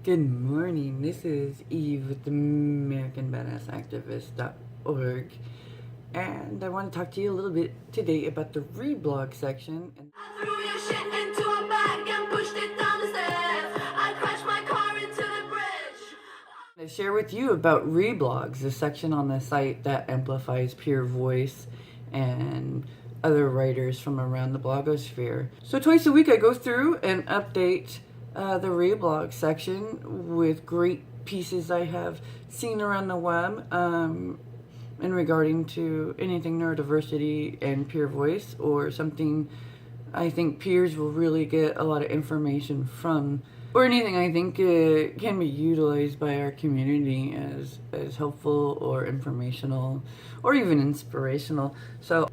Good morning. This is Eve with the AmericanBadassActivist.org, and I want to talk to you a little bit today about the reblog section. I threw your shit into a bag and pushed it down the stairs. I crashed my car into the bridge. I share with you about reBlogs, the section on the site that amplifies peer voice and other writers from around the blogosphere. So twice a week I go through and update the reblog section with great pieces I have seen around the web in regarding to anything neurodiversity and peer voice, or something I think peers will really get a lot of information from, or anything I think can be utilized by our community as helpful or informational or even inspirational. So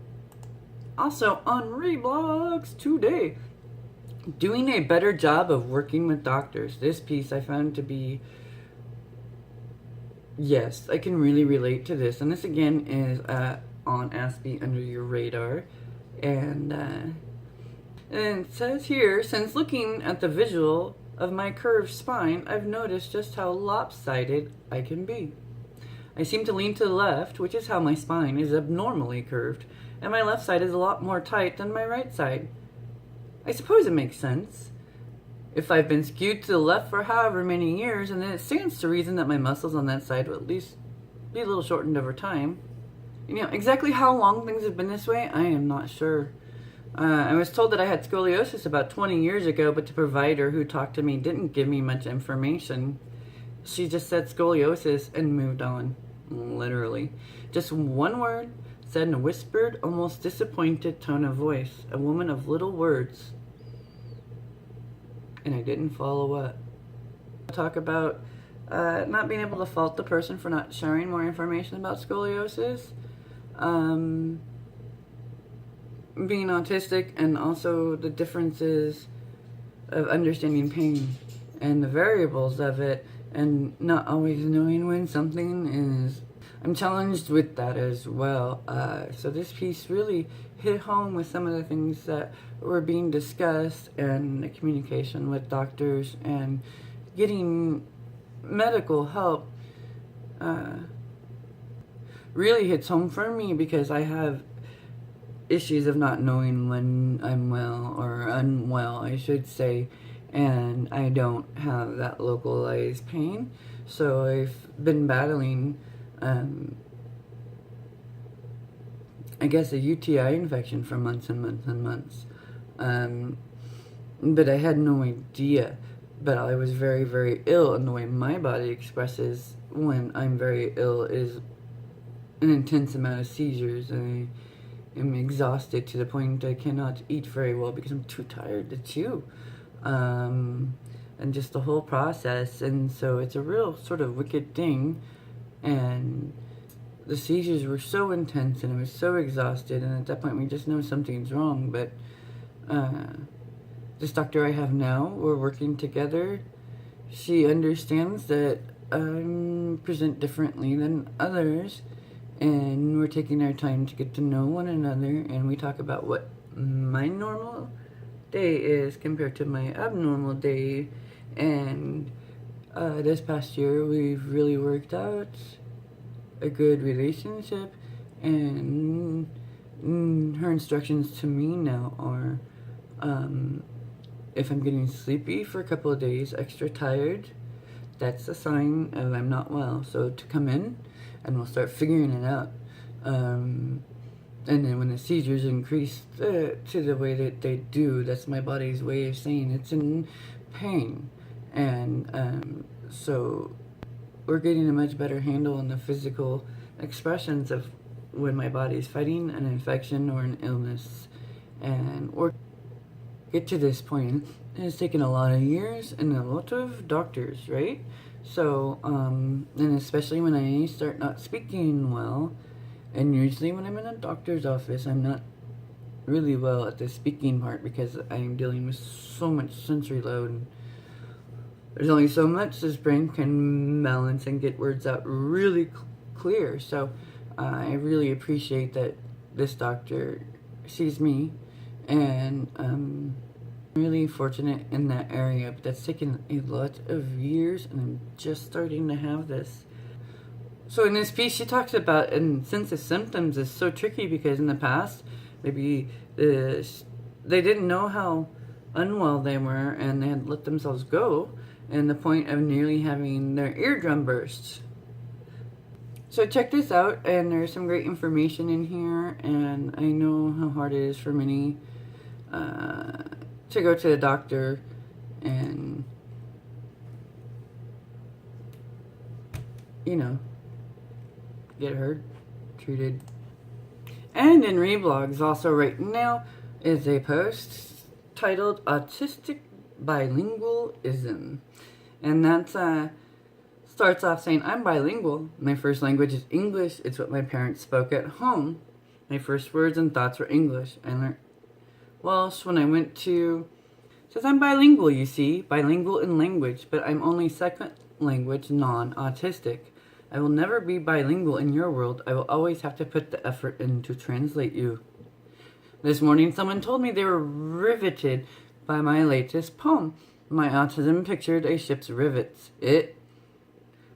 also on reBlogs today, doing a better job of working with doctors. This piece I found to be, yes, I can really relate to this. And this again is on Ask Me Under Your Radar. And it says here, since looking at the visual of my curved spine, I've noticed just how lopsided I can be. I seem to lean to the left, which is how my spine is abnormally curved, and my left side is a lot more tight than my right side. I suppose it makes sense. If I've been skewed to the left for however many years, and then it stands to reason that my muscles on that side will at least be a little shortened over time. You know, exactly how long things have been this way, I am not sure. I was told that I had scoliosis about 20 years ago, but the provider who talked to me didn't give me much information. She just said scoliosis and moved on. Literally. Just one word, said in a whispered, almost disappointed tone of voice. A woman of little words. And I didn't follow up. Talk about not being able to fault the person for not sharing more information about scoliosis. Being autistic, and also the differences of understanding pain and the variables of it, and not always knowing when something is. I'm challenged with that as well. So this piece really hit home with some of the things that were being discussed, and the communication with doctors and getting medical help really hits home for me, because I have issues of not knowing when I'm well or unwell, I should say, and I don't have that localized pain. So I've been battling I guess a UTI infection for months and months and months, but I had no idea. But I was very, very ill, and the way my body expresses when I'm very ill is an intense amount of seizures. I am exhausted to the point I cannot eat very well because I'm too tired to chew, and just the whole process. And so it's a real sort of wicked thing, and the seizures were so intense and I was so exhausted, and at that point we just know something's wrong. But this doctor I have now, we're working together. She understands that I present differently than others, and we're taking our time to get to know one another, and we talk about what my normal day is compared to my abnormal day. And this past year we've really worked out a good relationship, and her instructions to me now are, if I'm getting sleepy for a couple of days, extra tired, that's a sign of I'm not well. So to come in and we'll start figuring it out. And then when the seizures increase to the way that they do, that's my body's way of saying it's in pain. And so we're getting a much better handle on the physical expressions of when my body's fighting an infection or an illness. And or get to this point, it's taken a lot of years and a lot of doctors, right? So, and especially when I start not speaking well, and usually when I'm in a doctor's office, I'm not really well at the speaking part, because I'm dealing with so much sensory load, and there's only so much this brain can balance and get words out really clear. So I really appreciate that this doctor sees me and Really fortunate in that area, but that's taken a lot of years, and I'm just starting to have this. So in this piece, she talks about, and since the symptoms is so tricky because in the past, maybe they didn't know how unwell they were, and they had let themselves go, and the point of nearly having their eardrum burst. So check this out, and there's some great information in here, and I know how hard it is for many to go to the doctor and, you know, get hurt, treated. And in reBlogs, also right now, is a post titled Autistic Bilingualism. And that starts off saying, I'm bilingual. My first language is English. It's what my parents spoke at home. My first words and thoughts were English. I learned Welsh when I went to... Says I'm bilingual, you see. Bilingual in language, but I'm only second language non-autistic. I will never be bilingual in your world. I will always have to put the effort in to translate you. This morning, someone told me they were riveted by my latest poem. My autism pictured a ship's rivets. It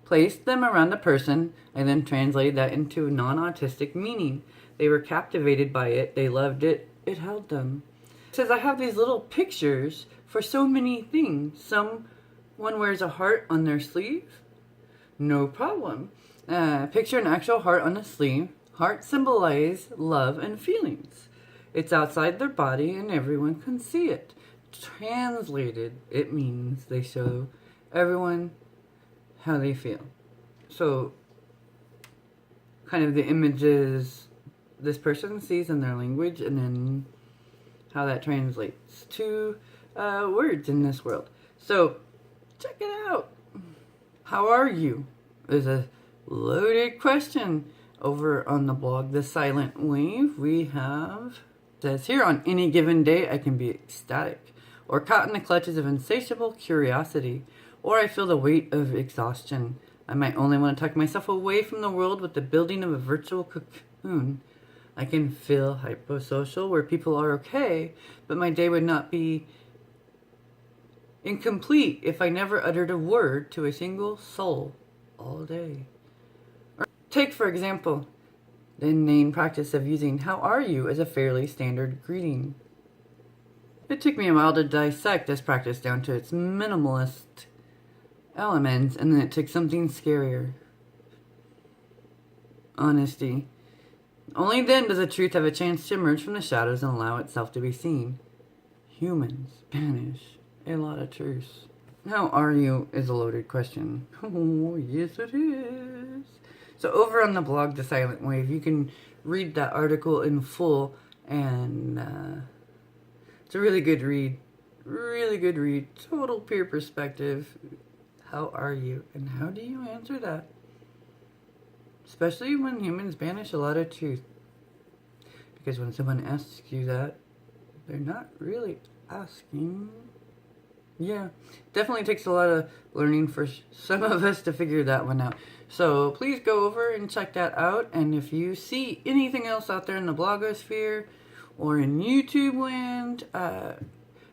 placed them around a person. I then translated that into non-autistic meaning. They were captivated by it. They loved it. It held them. It says I have these little pictures for so many things. Someone wears a heart on their sleeve. No problem. Picture an actual heart on a sleeve. Heart symbolize love and feelings. It's outside their body and everyone can see it. Translated, it means they show everyone how they feel. So, kind of the images this person sees in their language, and then how that translates to words in this world. So, check it out. How are you? Is a loaded question. Over on the blog, The Silent Wave, we have... says here, on any given day, I can be ecstatic, or caught in the clutches of insatiable curiosity, or I feel the weight of exhaustion. I might only want to tuck myself away from the world with the building of a virtual cocoon. I can feel hyposocial, where people are okay, but my day would not be incomplete if I never uttered a word to a single soul all day. Or take, for example, the inane practice of using "How are you?" as a fairly standard greeting. It took me a while to dissect this practice down to its minimalist elements, and then it took something scarier. Honesty. Only then does the truth have a chance to emerge from the shadows and allow itself to be seen. Humans banish a lot of truths. How are you is a loaded question. Oh, yes it is. So over on the blog, The Silent Wave, you can read that article in full, and it's a really good read. Really good read. Total peer perspective. How are you? And how do you answer that? Especially when humans banish a lot of truth. Because when someone asks you that, they're not really asking. Yeah, definitely takes a lot of learning for some of us to figure that one out. So please go over and check that out. And if you see anything else out there in the blogosphere or in YouTube land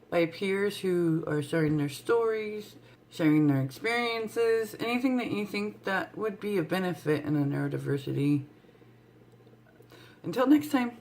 by peers who are sharing their stories, sharing their experiences, anything that you think that would be a benefit in a neurodiversity. Until next time.